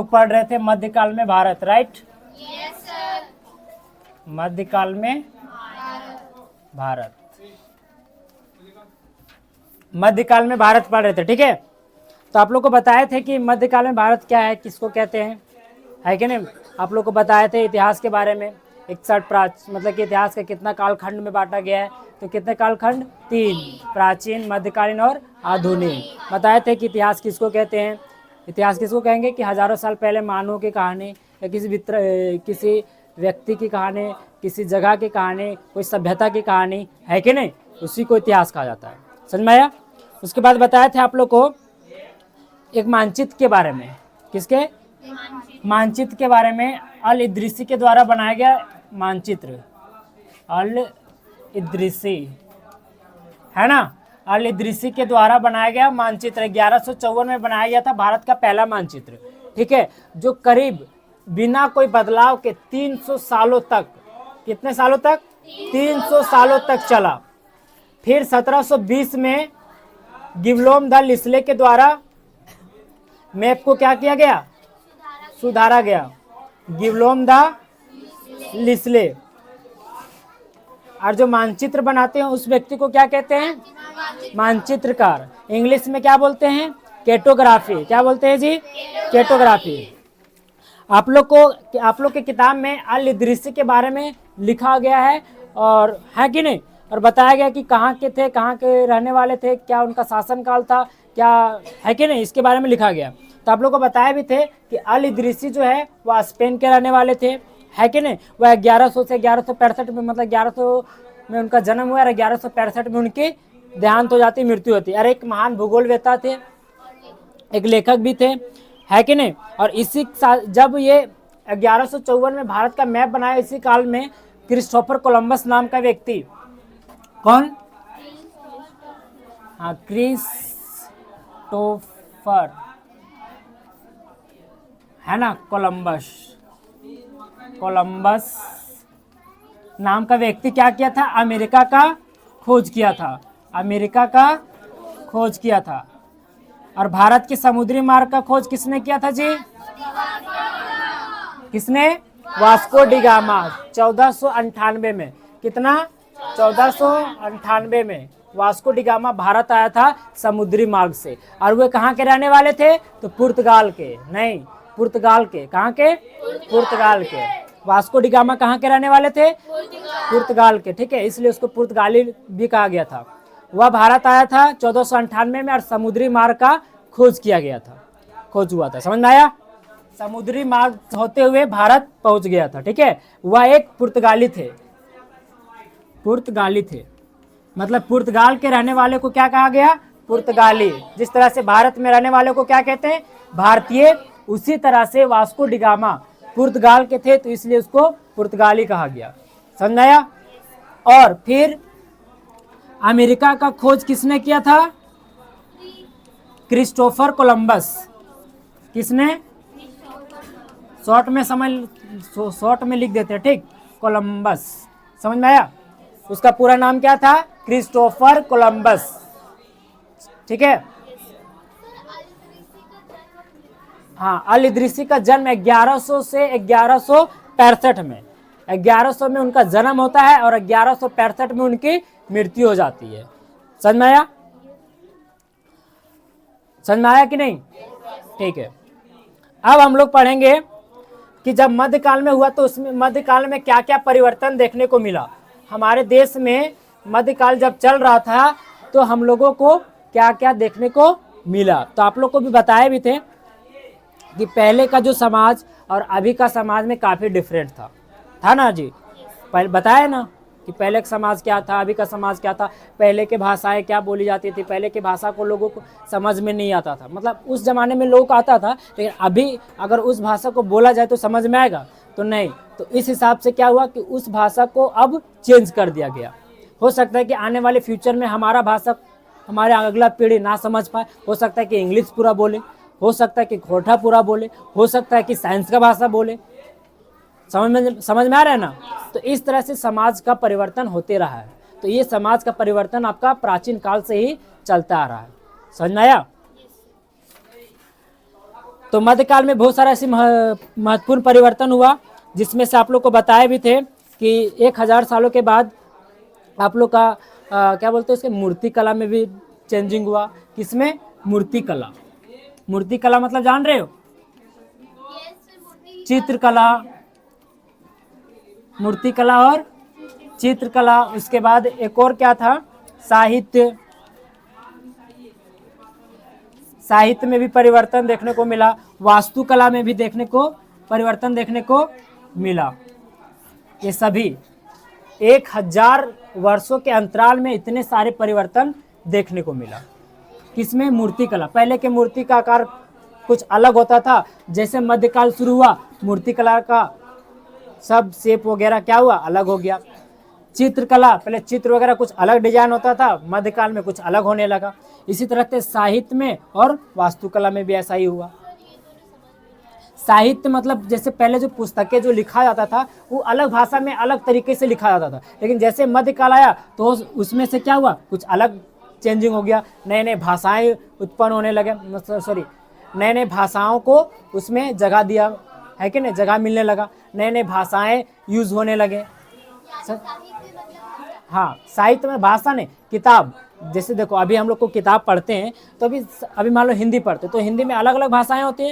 लोग पढ़ रहे थे मध्यकाल में भारत, राइट? Yes sir. मध्यकाल में भारत, मध्यकाल में भारत पढ़ रहे थे, ठीक है। तो आप लोग को बताए थे कि मध्यकाल में भारत क्या है, किसको कहते हैं, है कि नहीं? आप लोग को बताए थे इतिहास के बारे में, 61 मतलब कि इतिहास का कितना कालखंड में बांटा गया है, तो कितने कालखंड? 3, प्राचीन, मध्यकालीन और आधुनिक। बताए थे कि इतिहास किसको कहते हैं, इतिहास किसको कहेंगे कि हजारों साल पहले मानवों की कहानी या किसी व्यक्ति की कहानी, किसी जगह की कहानी, कोई सभ्यता की कहानी, है कि नहीं, उसी को इतिहास कहा जाता है। समझ में आया? उसके बाद बताए थे आप लोग को एक मानचित्र के बारे में, किसके? मानचित्र के बारे में। अल इद्रिसी के द्वारा बनाया गया मानचित्र, अल इद्रिसी, है ना, अल इद्रिसी के द्वारा बनाया गया मानचित्र 1154 में बनाया गया था भारत का पहला मानचित्र, ठीक है, जो करीब बिना कोई बदलाव के 300 सालों तक, कितने सालों तक? 300 सालों तक चला। फिर 1720 में गिब्लोम द लिस्ले के द्वारा मैप को क्या किया गया? सुधारा गया, गिब्लोम द लिस्ले। और जो मानचित्र बनाते हैं उस व्यक्ति को क्या कहते हैं? मानचित्रकार। इंग्लिश में क्या बोलते हैं? कैटोग्राफी। क्या बोलते हैं जी? कैटोग्राफी। आप लोग के किताब में अल इद्रिसी के बारे में लिखा गया है, और है कि नहीं, और बताया गया कि कहाँ के थे, कहाँ के रहने वाले थे, क्या उनका शासनकाल था, क्या, है कि नहीं, इसके बारे में लिखा गया। तो आप लोग को बताया भी थे कि अल इद्रिसी जो है वह स्पेन के रहने वाले थे, है कि नहीं। वह 1100 से 1165 में, मतलब 1100 में उनका जन्म हुआ और 1165 में उनकी देहांत हो जाती, मृत्यु होती। और एक महान भूगोलवेत्ता थे, एक लेखक भी थे, है कि नहीं। और इसी साल जब ये 1154 में भारत का मैप बनाया, इसी काल में क्रिस्टोफर कोलंबस नाम का व्यक्ति, कौन? हाँ, क्रिस्टोफर, है ना, कोलंबस नाम का व्यक्ति क्या किया था? अमेरिका का खोज किया था, अमेरिका का खोज किया था। और भारत के समुद्री मार्ग का खोज किसने किया था जी? किसने? Vasco D gamma. 1498 में, कितना? 1498 में वास्को डी गामा भारत आया था समुद्री मार्ग से। और वे कहाँ के रहने वाले थे? तो पुर्तगाल के, नहीं, पुर्तगाल के। कहाँ के? पुर्तगाल के। वास्को डी गामा कहाँ के रहने वाले थे? पुर्तगाल के, ठीक है, इसलिए उसको पुर्तगाली भी कहा गया था। वह भारत आया था 1498 में और समुद्री मार्ग का खोज किया गया था, खोज हुआ था। समझ में आया? समुद्री मार्ग होते हुए भारत पहुंच गया था, ठीक है। वह एक पुर्तगाली थे, पुर्तगाली थे, मतलब पुर्तगाल के रहने वाले को क्या कहा गया? पुर्तगाली। जिस तरह से भारत में रहने वाले को क्या कहते हैं? भारतीय। उसी तरह से वास्को डी गामा पुर्तगाल के थे, तो इसलिए उसको पुर्तगाली कहा गया। समझ आया? और फिर अमेरिका का खोज किसने किया था? Christopher Columbus. किसने? शॉर्ट में लिख देते हैं, ठीक, कोलंबस। समझ में आया? उसका पूरा नाम क्या था? क्रिस्टोफर कोलंबस, ठीक है। हाँ, अल इद्रिसी का जन्म 1100 से 1165 में, 1100 में उनका जन्म होता है और 1165 में उनकी मृत्यु हो जाती है। समझ में आया? समझ में आया कि नहीं? ठीक है। अब हम लोग पढ़ेंगे कि जब मध्यकाल में हुआ तो उसमें मध्यकाल में क्या क्या परिवर्तन देखने को मिला। हमारे देश में मध्यकाल जब चल रहा था तो हम लोगों को क्या क्या देखने को मिला। तो आप लोग को भी बताए भी थे कि पहले का जो समाज और अभी का समाज में काफ़ी डिफरेंट था ना जी। पहले बताया ना कि पहले का समाज क्या था, अभी का समाज क्या था, पहले के भाषाएं क्या बोली जाती थी, पहले की भाषा को लोगों को समझ में नहीं आता था, मतलब उस ज़माने में लोगों को आता था, लेकिन अभी अगर उस भाषा को बोला जाए तो समझ में आएगा तो नहीं। तो इस हिसाब से क्या हुआ कि उस भाषा को अब चेंज कर दिया गया। हो सकता है कि आने वाले फ्यूचर में हमारा भाषा हमारे अगला पीढ़ी ना समझ पाए, हो सकता है कि इंग्लिश पूरा बोले, हो सकता है कि खोटा पूरा बोले, हो सकता है कि साइंस का भाषा बोले। समझ में आ रहा है ना? तो इस तरह से समाज का परिवर्तन होते रहा है। तो ये समाज का परिवर्तन आपका प्राचीन काल से ही चलता आ रहा है। समझ में आया? तो मध्यकाल में बहुत सारा ऐसी महत्वपूर्ण परिवर्तन हुआ, जिसमें से आप लोग को बताए भी थे कि 1000 सालों के बाद आप लोग का क्या बोलते हैं उसके मूर्ति कला में भी चेंजिंग हुआ। किसमें? मूर्ति कला। मूर्ति कला मतलब जान रहे हो? चित्रकला, मूर्ति कला और चित्रकला। उसके बाद एक और क्या था? साहित्य। साहित्य में भी परिवर्तन देखने को मिला। वास्तुकला में भी देखने को परिवर्तन देखने को मिला। ये सभी 1000 वर्षों के अंतराल में इतने सारे परिवर्तन देखने को मिला। किसमें? मूर्ति कला। पहले के मूर्ति का आकार कुछ अलग होता था, जैसे मध्यकाल शुरू हुआ मूर्ति कला का सब शेप वगैरह क्या हुआ? अलग हो गया। चित्रकला, पहले चित्र वगैरह कुछ अलग डिजाइन होता था, मध्यकाल में कुछ अलग होने लगा। इसी तरह से साहित्य में और वास्तुकला में भी ऐसा ही हुआ। साहित्य मतलब जैसे पहले जो पुस्तकें जो लिखा जाता था वो अलग भाषा में अलग तरीके से लिखा जाता था, लेकिन जैसे मध्यकाल आया तो उसमें से क्या हुआ? कुछ अलग चेंजिंग हो गया। नए नए भाषाएं उत्पन्न होने लगे, नए नए भाषाओं को उसमें जगह दिया है कि नहीं, जगह मिलने लगा, नए नए भाषाएं यूज होने लगे। हाँ, साहित्य में भाषा ने किताब, जैसे देखो अभी हम लोग को किताब पढ़ते हैं तो अभी मान लो हिंदी पढ़ते तो हिंदी में अलग अलग भाषाएं होती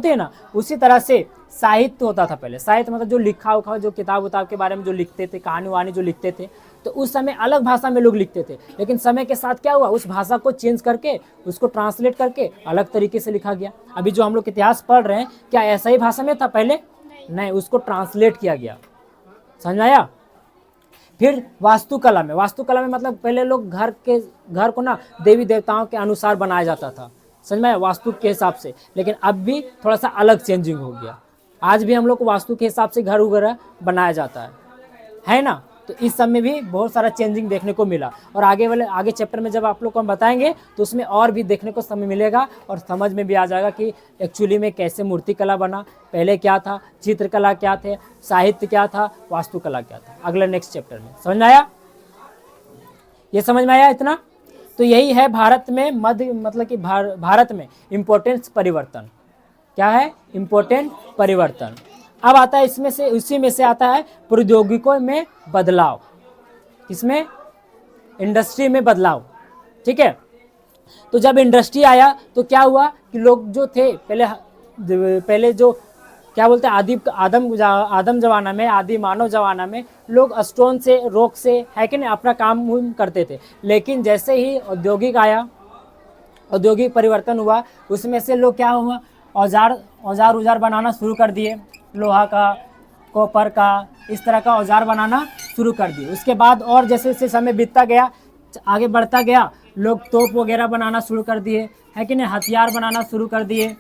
है ना। उसी तरह से साहित्य होता था पहले। साहित्य मतलब जो लिखा उखा, जो किताब उताब के बारे में जो लिखते थे, कहानी वानी जो लिखते थे, तो उस समय अलग भाषा में लोग लिखते थे, लेकिन समय के साथ क्या हुआ? उस भाषा को चेंज करके उसको ट्रांसलेट करके अलग तरीके से लिखा गया। अभी जो हम लोग इतिहास पढ़ रहे हैं क्या ऐसा ही भाषा में था पहले? नहीं, उसको ट्रांसलेट किया गया। समझ आया? फिर वास्तुकला में मतलब पहले लोग घर को ना देवी देवताओं के अनुसार बनाया जाता था, समझ में? वास्तु के हिसाब से। लेकिन अब भी थोड़ा सा अलग चेंजिंग हो गया। आज भी हम लोग को वास्तु के हिसाब से घर वगैरह बनाया जाता है ना। तो इस सब में भी बहुत सारा चेंजिंग देखने को मिला, और आगे चैप्टर में जब आप लोग को हम बताएंगे तो उसमें और भी देखने को समय मिलेगा और समझ में भी आ जाएगा कि एक्चुअली में कैसे मूर्ति कला बना, पहले क्या था, चित्रकला क्या थे, साहित्य क्या था, वास्तुकला क्या था। अगले नेक्स्ट चैप्टर में समझ में आया? ये समझ में आया इतना? तो यही है भारत में मतलब कि भारत में इम्पोर्टेंट परिवर्तन। क्या है? इम्पोर्टेंट परिवर्तन। अब आता है इसमें से, उसी में से आता है प्रौद्योगिकों में बदलाव। किसमें? इंडस्ट्री में बदलाव। ठीक है। तो जब इंडस्ट्री आया तो क्या हुआ कि लोग जो थे पहले जो क्या बोलते हैं आदम जमाना में, आदि मानव जमाना में लोग स्टोन से, रॉक से, है कि नहीं, अपना काम करते थे। लेकिन जैसे ही औद्योगिक आया, औद्योगिक परिवर्तन हुआ, उसमें से लोग क्या हुआ? औजार बनाना शुरू कर दिए, लोहा का, कॉपर का, इस तरह का औजार बनाना शुरू कर दिए। उसके बाद और जैसे जैसे समय बीतता गया, आगे बढ़ता गया, लोग तोप वगैरह बनाना शुरू कर दिए, है कि नहीं, हथियार बनाना शुरू कर दिए,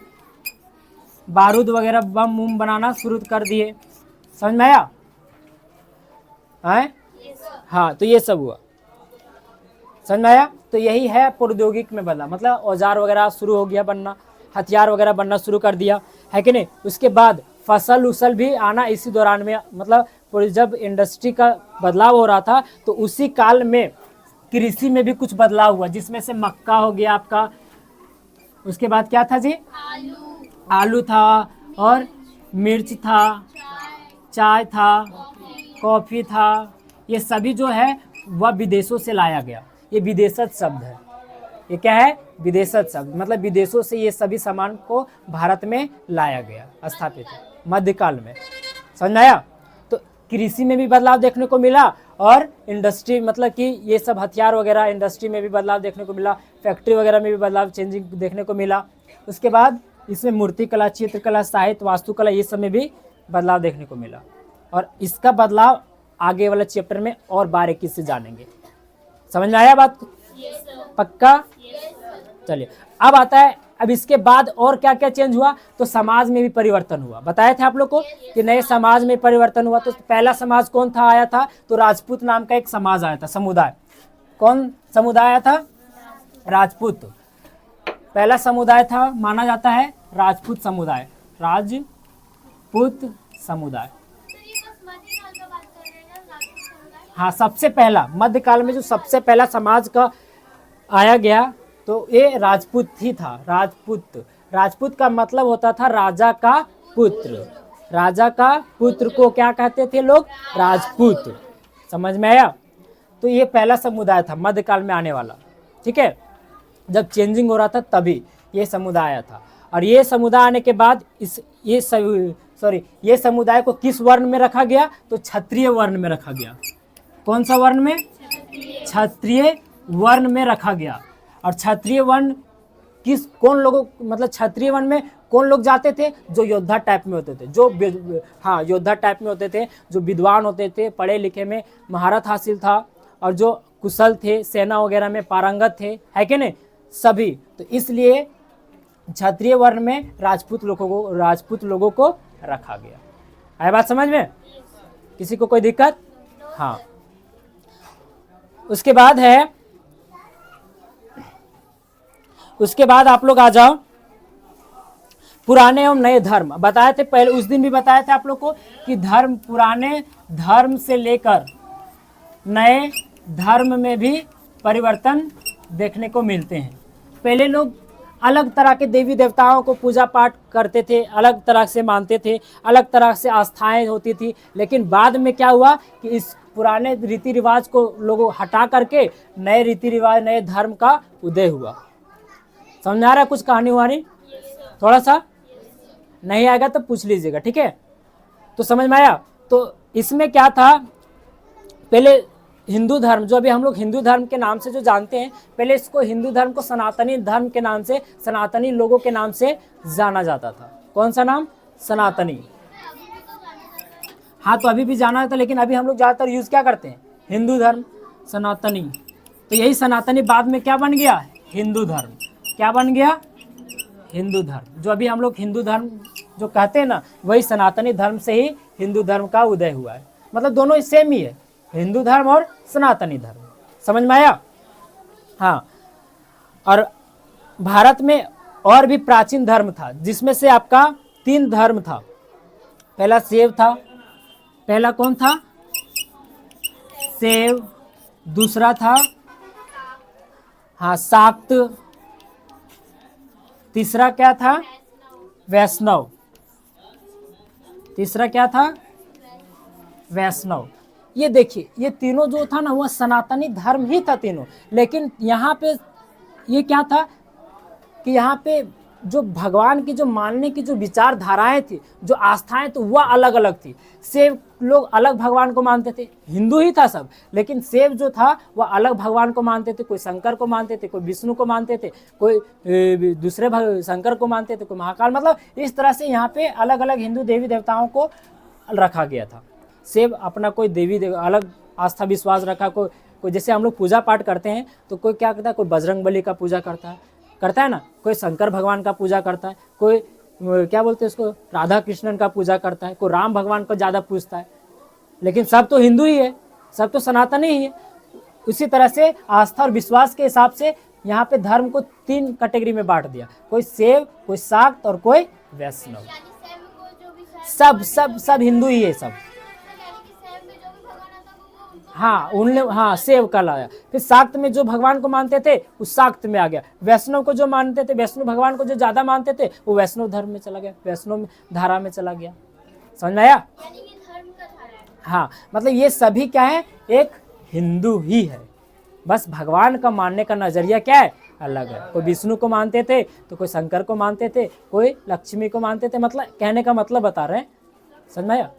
बारूद वगैरह बम बनाना शुरू कर दिए। समझ में आया? हाँ, तो ये सब हुआ। समझ में आया? तो यही है प्रौद्योगिक में बदला, मतलब औजार वगैरह शुरू हो गया बनना, हथियार वगैरह बनना शुरू कर दिया, है कि नहीं। उसके बाद फसल उसल भी आना इसी दौरान में, मतलब जब इंडस्ट्री का बदलाव हो रहा था तो उसी काल में कृषि में भी कुछ बदलाव हुआ, जिसमें से मक्का हो गया आपका। उसके बाद क्या था जी? आलू था, और मिर्च था, चाय था, कॉफ़ी था। ये सभी जो है वह विदेशों से लाया गया। ये विदेशज शब्द है। ये क्या है? विदेशज शब्द, मतलब विदेशों से ये सभी सामान को भारत में लाया गया, स्थापित मध्यकाल में। समझ में आया? तो कृषि में भी बदलाव देखने को मिला, और इंडस्ट्री मतलब कि ये सब हथियार वगैरह, इंडस्ट्री में भी बदलाव देखने को मिला, फैक्ट्री वगैरह में भी बदलाव, चेंजिंग देखने को मिला। उसके बाद इसमें मूर्ति कला, चित्रकला, साहित्य, वास्तुकला, ये सब में भी बदलाव देखने को मिला, और इसका बदलाव आगे वाले चैप्टर में और बारीकी से जानेंगे। समझ में आया बात? पक्का? चलिए, अब आता है, अब इसके बाद और क्या क्या चेंज हुआ? तो समाज में भी परिवर्तन हुआ। बताए थे आप लोग को कि नए समाज में परिवर्तन हुआ। तो पहला समाज कौन था आया था? तो राजपूत नाम का एक समाज आया था, समुदाय। कौन समुदाय आया था? राजपूत। पहला समुदाय था, माना जाता है राजपूत समुदाय। राजपूत समुदाय, हाँ, सबसे पहला मध्यकाल में जो सबसे पहला समाज का आया गया तो ये राजपूत ही था। राजपूत राजपूत का मतलब होता था राजा का पुत्र। राजा का पुत्र को क्या कहते थे लोग? राजपूत। समझ में आया? तो ये पहला समुदाय था मध्यकाल में आने वाला। ठीक है, जब चेंजिंग हो रहा था तभी ये समुदाय आया था। और ये समुदाय आने के बाद ये समुदाय को किस वर्ण में रखा गया? तो क्षत्रिय वर्ण में रखा गया। कौन सा वर्ण में? क्षत्रिय वर्ण में रखा गया। और क्षत्रिय वर्ण कौन लोगों, मतलब क्षत्रिय वर्ण में कौन लोग जाते थे? जो योद्धा टाइप में होते थे, जो योद्धा टाइप में होते थे, जो विद्वान होते थे, पढ़े लिखे में महारत हासिल था, और जो कुशल थे, सेना वगैरह में पारंगत थे, है कि नहीं? सभी। तो इसलिए क्षत्रिय वर्ण में राजपूत लोगों को रखा गया। है बात समझ में? किसी को कोई दिक्कत? हाँ। उसके बाद आप लोग आ जाओ पुराने एवं नए धर्म। बताए थे पहले, उस दिन भी बताया था आप लोग को कि पुराने धर्म से लेकर नए धर्म में भी परिवर्तन देखने को मिलते हैं। पहले लोग अलग तरह के देवी देवताओं को पूजा पाठ करते थे, अलग तरह से मानते थे, अलग तरह से आस्थाएं होती थी। लेकिन बाद में क्या हुआ कि इस पुराने रीति रिवाज को लोगों हटा करके नए रीति रिवाज, नए धर्म का उदय हुआ। समझ आ रहा है कुछ कहानी वानी? थोड़ा सा नहीं आएगा तो पूछ लीजिएगा, ठीक है? तो समझ में आया? तो इसमें क्या था, पहले हिंदू धर्म, जो अभी हम लोग हिंदू धर्म के नाम से जो जानते हैं, पहले इसको हिंदू धर्म को सनातनी धर्म के नाम से, सनातनी लोगों के नाम से जाना जाता था। कौन सा नाम? सनातनी। हाँ, तो अभी भी जाना था, लेकिन अभी हम लोग ज़्यादातर यूज़ क्या करते हैं? हिंदू धर्म, सनातनी। तो यही सनातनी बाद में क्या बन गया? हिंदू धर्म। क्या बन गया? हिंदू धर्म। जो अभी हम लोग हिंदू धर्म जो कहते हैं ना, वही सनातनी धर्म से ही हिंदू धर्म का उदय हुआ है। मतलब दोनों सेम ही है, हिंदू धर्म और सनातनी धर्म। समझ में आया? हाँ। और भारत में और भी प्राचीन धर्म था, जिसमें से आपका 3 धर्म था। पहला शैव था। पहला कौन था? शैव। दूसरा था शाक्त। तीसरा क्या था? वैष्णव। तीसरा क्या था? वैष्णव। ये देखिए, ये तीनों जो था ना, वह सनातनी धर्म ही था तीनों। लेकिन यहाँ पे ये क्या था कि यहाँ पे जो भगवान की जो मानने की जो विचारधाराएं थी, जो आस्थाएं, तो वह अलग अलग थी। शैव लोग अलग भगवान को मानते थे, हिंदू ही था सब, लेकिन शैव जो था वह अलग भगवान को मानते थे। कोई शंकर को मानते थे, कोई विष्णु को मानते थे, कोई दूसरे शंकर को मानते थे, कोई महाकाल। मतलब इस तरह से यहाँ पे अलग अलग हिंदू देवी देवताओं को रखा गया था। शैव अपना कोई देवी अलग आस्था विश्वास रखा। कोई जैसे हम लोग पूजा पाठ करते हैं, तो कोई क्या करता है? कोई बजरंग बली का पूजा करता है ना, कोई शंकर भगवान का पूजा करता है, कोई क्या बोलते हैं उसको, राधा कृष्णन का पूजा करता है, कोई राम भगवान को ज़्यादा पूजता है। लेकिन सब तो हिंदू ही है, सब तो सनातनी ही है। उसी तरह से आस्था और विश्वास के हिसाब से यहाँ पे धर्म को 3 कैटेगरी में बांट दिया। कोई शैव, कोई शाक्त और कोई वैष्णव। सब हिंदू ही है सब। हाँ, शैव का लाया। फिर शाक्त में जो भगवान को मानते थे, उस शाक्त में आ गया। वैष्णव को जो मानते थे, वैष्णव भगवान को जो ज्यादा मानते थे, वो वैष्णव धर्म में चला गया, वैष्णव धारा में चला गया। समझ में आया? हाँ, मतलब ये सभी क्या है? एक हिंदू ही है। बस भगवान का मानने का नजरिया क्या है? अलग है। कोई विष्णु को मानते थे, तो कोई शंकर को मानते थे, कोई लक्ष्मी को मानते थे। मतलब कहने का मतलब बता रहे हैं। समझ में आया?